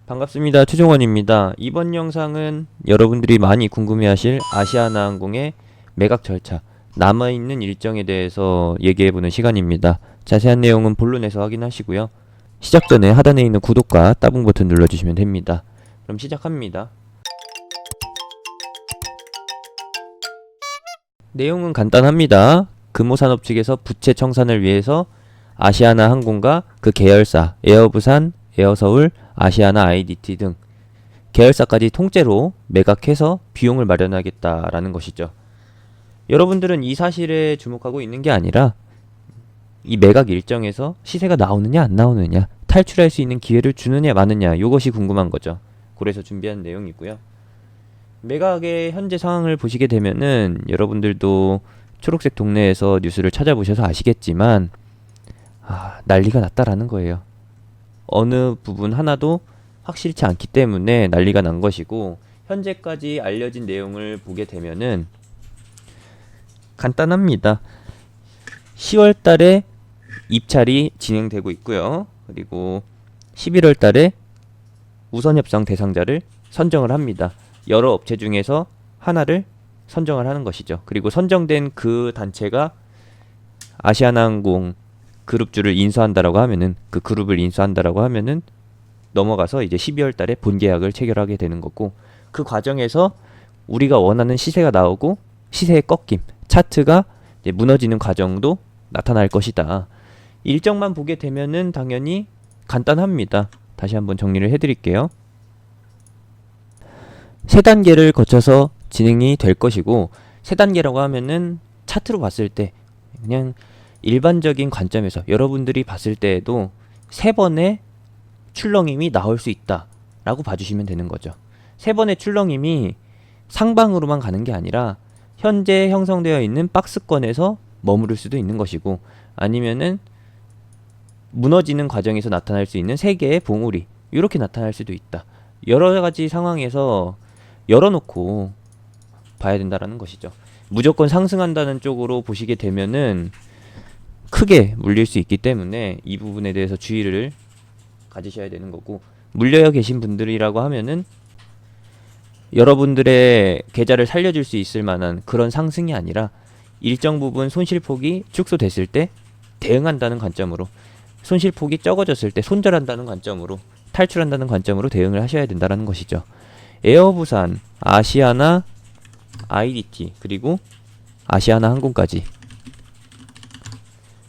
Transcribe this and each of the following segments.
반갑습니다. 최종원입니다. 이번 영상은 여러분들이 많이 궁금해하실 아시아나항공의 매각 절차, 남아있는 일정에 대해서 얘기해보는 시간입니다. 자세한 내용은 본론에서 확인하시고요. 시작 전에 하단에 있는 구독과 따봉 버튼 눌러주시면 됩니다. 그럼 시작합니다. 내용은 간단합니다. 금호산업 측에서 부채 청산을 위해서 아시아나항공과 그 계열사 에어부산, 에어서울, 아시아나 IDT 등 계열사까지 통째로 매각해서 비용을 마련하겠다라는 것이죠. 여러분들은 이 사실에 주목하고 있는 게 아니라 이 매각 일정에서 시세가 나오느냐 안 나오느냐, 탈출할 수 있는 기회를 주느냐 마느냐, 이것이 궁금한 거죠. 그래서 준비한 내용이고요. 매각의 현재 상황을 보시게 되면은 여러분들도 초록색 동네에서 뉴스를 찾아보셔서 아시겠지만 난리가 났다라는 거예요. 어느 부분 하나도 확실치 않기 때문에 난리가 난 것이고, 현재까지 알려진 내용을 보게 되면은 간단합니다. 10월 달에 입찰이 진행되고 있고요. 그리고 11월 달에 우선 협상 대상자를 선정을 합니다. 여러 업체 중에서 하나를 선정을 하는 것이죠. 그리고 선정된 그 단체가 아시아나항공 그룹주를 인수한다라고 하면은, 그 그룹을 인수한다라고 하면은 넘어가서 이제 12월 달에 본계약을 체결하게 되는 거고, 그 과정에서 우리가 원하는 시세가 나오고 시세의 꺾임, 차트가 이제 무너지는 과정도 나타날 것이다. 일정만 보게 되면은 당연히 간단합니다. 다시 한번 정리를 해드릴게요. 세 단계를 거쳐서 진행이 될 것이고, 세 단계라고 하면은 차트로 봤을 때 그냥 일반적인 관점에서 여러분들이 봤을 때에도 세 번의 출렁임이 나올 수 있다 라고 봐주시면 되는 거죠. 세 번의 출렁임이 상방으로만 가는 게 아니라 현재 형성되어 있는 박스권에서 머무를 수도 있는 것이고, 아니면은 무너지는 과정에서 나타날 수 있는 세 개의 봉우리, 이렇게 나타날 수도 있다. 여러 가지 상황에서 열어놓고 봐야 된다라는 것이죠. 무조건 상승한다는 쪽으로 보시게 되면은 크게 물릴 수 있기 때문에 이 부분에 대해서 주의를 가지셔야 되는 거고, 물려 계신 분들이라고 하면은 여러분들의 계좌를 살려줄 수 있을 만한 그런 상승이 아니라 일정 부분 손실폭이 축소됐을 때 대응한다는 관점으로, 손실폭이 적어졌을 때 손절한다는 관점으로, 탈출한다는 관점으로 대응을 하셔야 된다는 것이죠. 에어부산, 아시아나 IDT, 그리고 아시아나 항공까지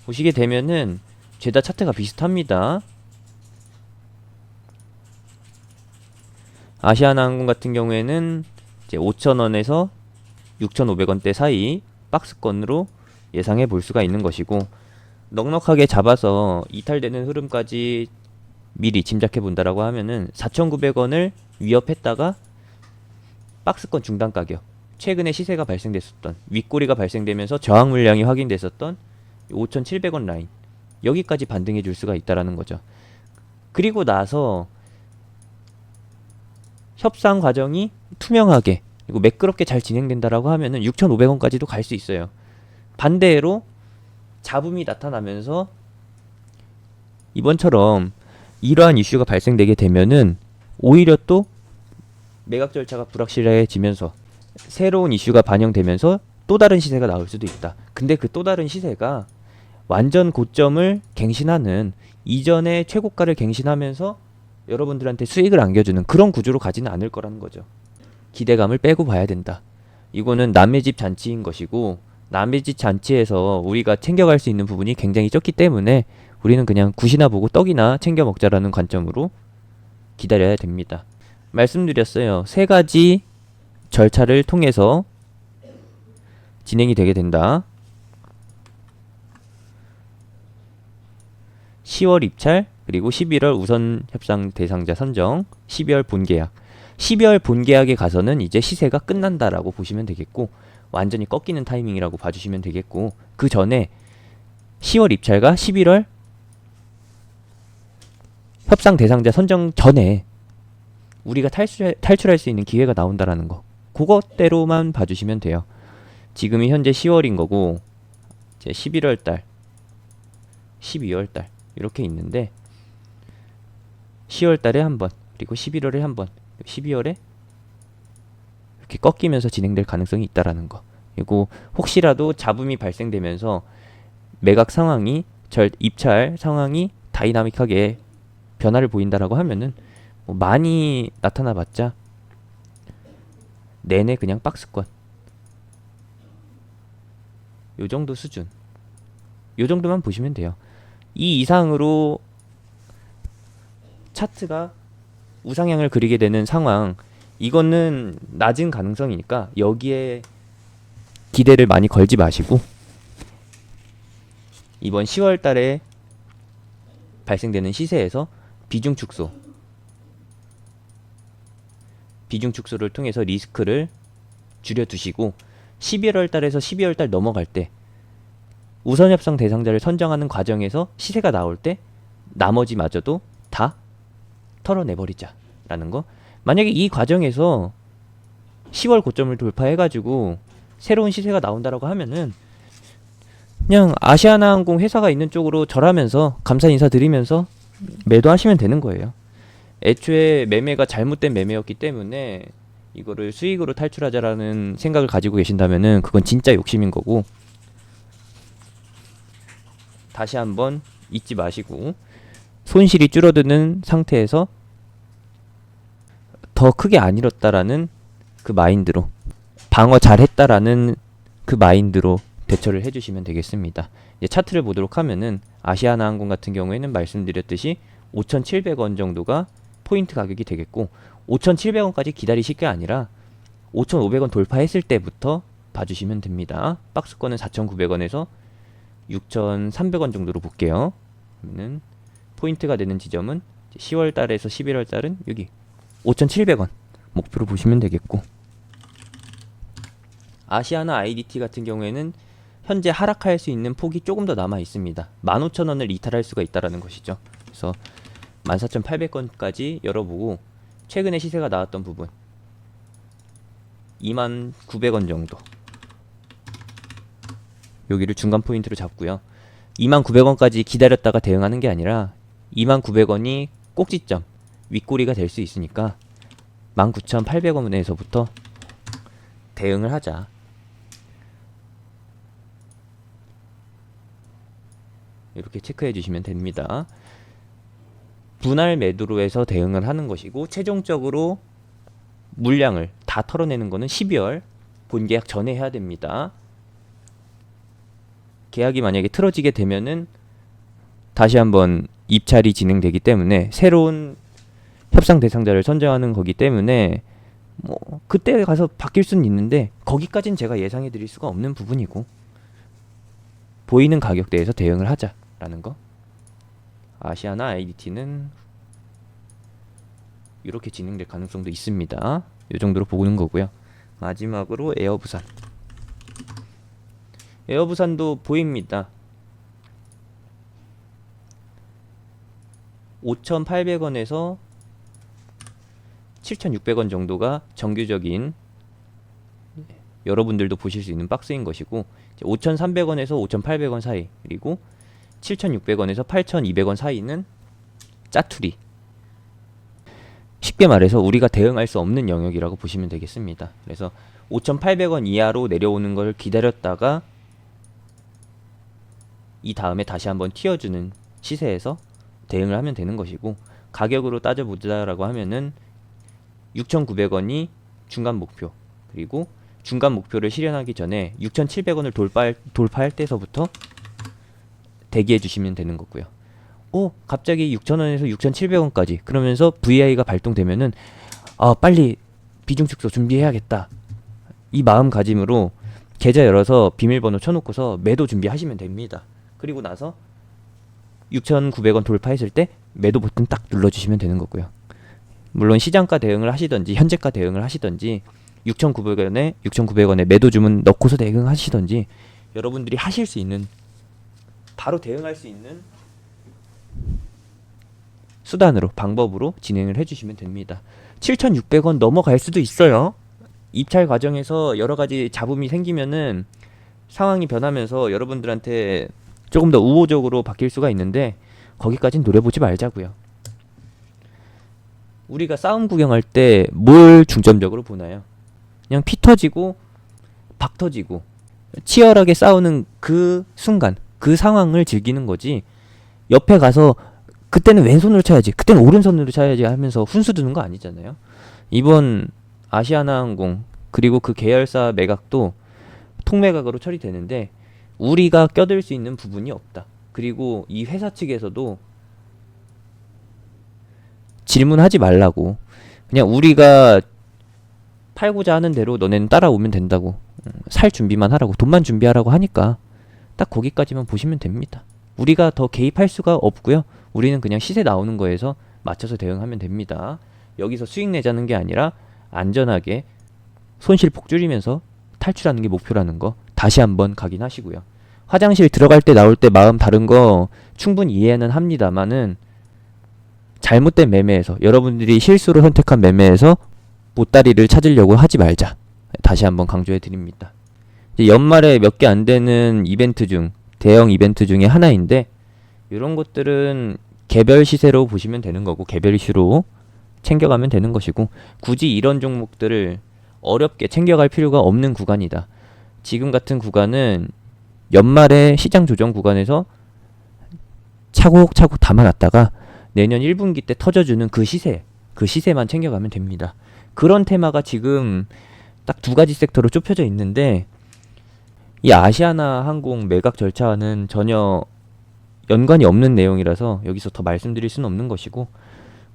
보시게 되면은 죄다 차트가 비슷합니다. 아시아나 항공 같은 경우에는 이제 5,000원에서 6,500원대 사이 박스권으로 예상해 볼 수가 있는 것이고, 넉넉하게 잡아서 이탈되는 흐름까지 미리 짐작해 본다라고 하면은 4,900원을 위협했다가 박스권 중단 가격, 최근에 시세가 발생됐었던, 윗꼬리가 발생되면서 저항 물량이 확인됐었던 5,700원 라인, 여기까지 반등해 줄 수가 있다라는 거죠. 그리고 나서 협상 과정이 투명하게 그리고 매끄럽게 잘 진행된다라고 하면은 6,500원까지도 갈 수 있어요. 반대로 잡음이 나타나면서 이번처럼 이러한 이슈가 발생되게 되면은 오히려 또 매각 절차가 불확실해지면서 새로운 이슈가 반영되면서 또 다른 시세가 나올 수도 있다. 근데 그 또 다른 시세가 완전 고점을 갱신하는, 이전의 최고가를 갱신하면서 여러분들한테 수익을 안겨주는 그런 구조로 가지는 않을 거라는 거죠. 기대감을 빼고 봐야 된다. 이거는 남의 집 잔치인 것이고, 남의 집 잔치에서 우리가 챙겨갈 수 있는 부분이 굉장히 적기 때문에 우리는 그냥 굿이나 보고 떡이나 챙겨 먹자라는 관점으로 기다려야 됩니다. 말씀드렸어요. 세 가지 절차를 통해서 진행이 되게 된다. 10월 입찰, 그리고 11월 우선 협상 대상자 선정, 12월 본계약. 12월 본계약에 가서는 이제 시세가 끝난다라고 보시면 되겠고, 완전히 꺾이는 타이밍이라고 봐주시면 되겠고, 그 전에 10월 입찰과 11월 협상 대상자 선정 전에 우리가 탈출할 수 있는 기회가 나온다라는 거, 그것대로만 봐주시면 돼요. 지금이 현재 10월인 거고, 이제 11월 달, 12월 달 이렇게 있는데 10월 달에 한번, 그리고 11월에 한번, 12월에 이렇게 꺾이면서 진행될 가능성이 있다라는 거. 그리고 혹시라도 잡음이 발생되면서 매각 상황이 입찰 상황이 다이나믹하게 변화를 보인다라고 하면은 뭐 많이 나타나봤자 내내 그냥 박스권 요 정도 수준, 요 정도만 보시면 돼요. 이 이상으로 차트가 우상향을 그리게 되는 상황, 이거는 낮은 가능성이니까 여기에 기대를 많이 걸지 마시고 이번 10월 달에 발생되는 시세에서 비중 축소를 통해서 리스크를 줄여두시고 11월 달에서 12월 달 넘어갈 때 우선 협상 대상자를 선정하는 과정에서 시세가 나올 때 나머지마저도 다 털어내버리자라는 거. 만약에 이 과정에서 10월 고점을 돌파해가지고 새로운 시세가 나온다라고 하면은 그냥 아시아나항공 회사가 있는 쪽으로 절하면서 감사 인사드리면서 매도하시면 되는 거예요. 애초에 매매가 잘못된 매매였기 때문에 이거를 수익으로 탈출하자라는 생각을 가지고 계신다면은 그건 진짜 욕심인 거고, 다시 한번 잊지 마시고 손실이 줄어드는 상태에서 더 크게 안 잃었다라는 그 마인드로, 방어 잘했다라는 그 마인드로 대처를 해주시면 되겠습니다. 이제 차트를 보도록 하면은 아시아나항공 같은 경우에는 말씀드렸듯이 5,700원 정도가 포인트 가격이 되겠고, 5,700원까지 기다리실 게 아니라 5,500원 돌파했을 때부터 봐주시면 됩니다. 박스권은 4,900원에서 6,300원 정도로 볼게요. 그러면은 포인트가 되는 지점은 10월 달에서 11월 달은 여기 5,700원 목표로 보시면 되겠고, 아시아나 IDT 같은 경우에는 현재 하락할 수 있는 폭이 조금 더 남아 있습니다. 15,000원을 이탈할 수가 있다라는 것이죠. 그래서 14,800원까지 열어보고 최근에 시세가 나왔던 부분 29,000원 정도, 여기를 중간 포인트로 잡고요. 29,000원까지 기다렸다가 대응하는 게 아니라 29,000원이 꼭지점, 윗꼬리가 될 수 있으니까 19,800원에서부터 대응을 하자. 이렇게 체크해 주시면 됩니다. 분할 매도로 해서 대응을 하는 것이고, 최종적으로 물량을 다 털어내는 거는 12월 본계약 전에 해야 됩니다. 계약이 만약에 틀어지게 되면은 다시 한번 입찰이 진행되기 때문에 새로운 협상 대상자를 선정하는 거기 때문에 뭐 그때 가서 바뀔 수는 있는데 거기까지는 제가 예상해 드릴 수가 없는 부분이고, 보이는 가격대에서 대응을 하자라는 거. 아시아나 IDT는 이렇게 진행될 가능성도 있습니다. 이 정도로 보는 거고요. 마지막으로 에어부산. 에어부산도 보입니다. 5,800원에서 7,600원 정도가 정규적인 여러분들도 보실 수 있는 박스인 것이고, 5,300원에서 5,800원 사이, 그리고 7,600원에서 8,200원 사이는 짜투리. 쉽게 말해서 우리가 대응할 수 없는 영역이라고 보시면 되겠습니다. 그래서 5,800원 이하로 내려오는 걸 기다렸다가 이 다음에 다시 한번 튀어주는 시세에서 대응을 하면 되는 것이고, 가격으로 따져보자라고 하면은 6,900원이 중간 목표, 그리고 중간 목표를 실현하기 전에 6,700원을 돌파할 때서부터 대기해 주시면 되는 거고요. 갑자기 6,000원에서 6,700원까지 그러면서 VI가 발동되면은 빨리 비중 축소 준비해야겠다, 이 마음가짐으로 계좌 열어서 비밀번호 쳐놓고서 매도 준비하시면 됩니다. 그리고 나서 6,900원 돌파했을 때 매도 버튼 딱 눌러주시면 되는 거고요. 물론 시장가 대응을 하시던지 현재가 대응을 하시던지 6,900원에 매도 주문 넣고서 대응하시던지 여러분들이 하실 수 있는, 바로 대응할 수 있는 수단으로, 방법으로 진행을 해주시면 됩니다. 7,600원 넘어갈 수도 있어요. 입찰 과정에서 여러가지 잡음이 생기면은 상황이 변하면서 여러분들한테 조금 더 우호적으로 바뀔 수가 있는데 거기까진 노려보지 말자고요. 우리가 싸움 구경할 때 뭘 중점적으로 보나요? 그냥 피 터지고 박 터지고 치열하게 싸우는 그 순간, 그 상황을 즐기는 거지. 옆에 가서 그때는 왼손으로 쳐야지, 그때는 오른손으로 쳐야지 하면서 훈수 두는 거 아니잖아요. 이번 아시아나항공 그리고 그 계열사 매각도 통매각으로 처리되는데 우리가 껴들 수 있는 부분이 없다. 그리고 이 회사 측에서도 질문하지 말라고, 그냥 우리가 팔고자 하는 대로 너네는 따라오면 된다고, 살 준비만 하라고, 돈만 준비하라고 하니까 딱 거기까지만 보시면 됩니다. 우리가 더 개입할 수가 없고요. 우리는 그냥 시세 나오는 거에서 맞춰서 대응하면 됩니다. 여기서 수익 내자는 게 아니라 안전하게 손실폭 줄이면서 탈출하는 게 목표라는 거 다시 한번 각인하시고요. 화장실 들어갈 때 나올 때 마음 다른 거 충분히 이해는 합니다만은 잘못된 매매에서, 여러분들이 실수로 선택한 매매에서 보따리를 찾으려고 하지 말자. 다시 한번 강조해 드립니다. 이제 연말에 몇 개 안 되는 이벤트 중, 대형 이벤트 중에 하나인데 이런 것들은 개별 시세로 보시면 되는 거고 개별 이슈로 챙겨가면 되는 것이고, 굳이 이런 종목들을 어렵게 챙겨갈 필요가 없는 구간이다. 지금 같은 구간은 연말에 시장 조정 구간에서 차곡차곡 담아놨다가 내년 1분기 때 터져주는 그 시세만 챙겨가면 됩니다. 그런 테마가 지금 딱 두 가지 섹터로 좁혀져 있는데 이 아시아나 항공 매각 절차와는 전혀 연관이 없는 내용이라서 여기서 더 말씀드릴 수는 없는 것이고,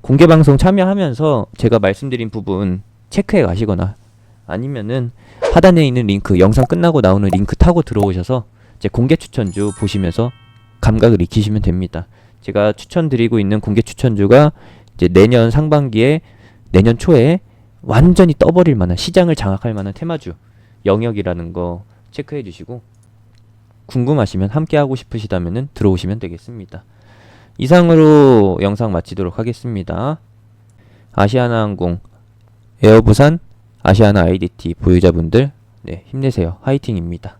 공개방송 참여하면서 제가 말씀드린 부분 체크해 가시거나 아니면은 하단에 있는 링크, 영상 끝나고 나오는 링크 타고 들어오셔서 제 공개 추천주 보시면서 감각을 익히시면 됩니다. 제가 추천드리고 있는 공개 추천주가 이제 내년 상반기에, 내년 초에 완전히 떠버릴 만한, 시장을 장악할 만한 테마주 영역이라는 거 체크해 주시고, 궁금하시면, 함께 하고 싶으시다면은 들어오시면 되겠습니다. 이상으로 영상 마치도록 하겠습니다. 아시아나항공, 에어부산, 아시아나 IDT 보유자분들, 네, 힘내세요. 화이팅입니다.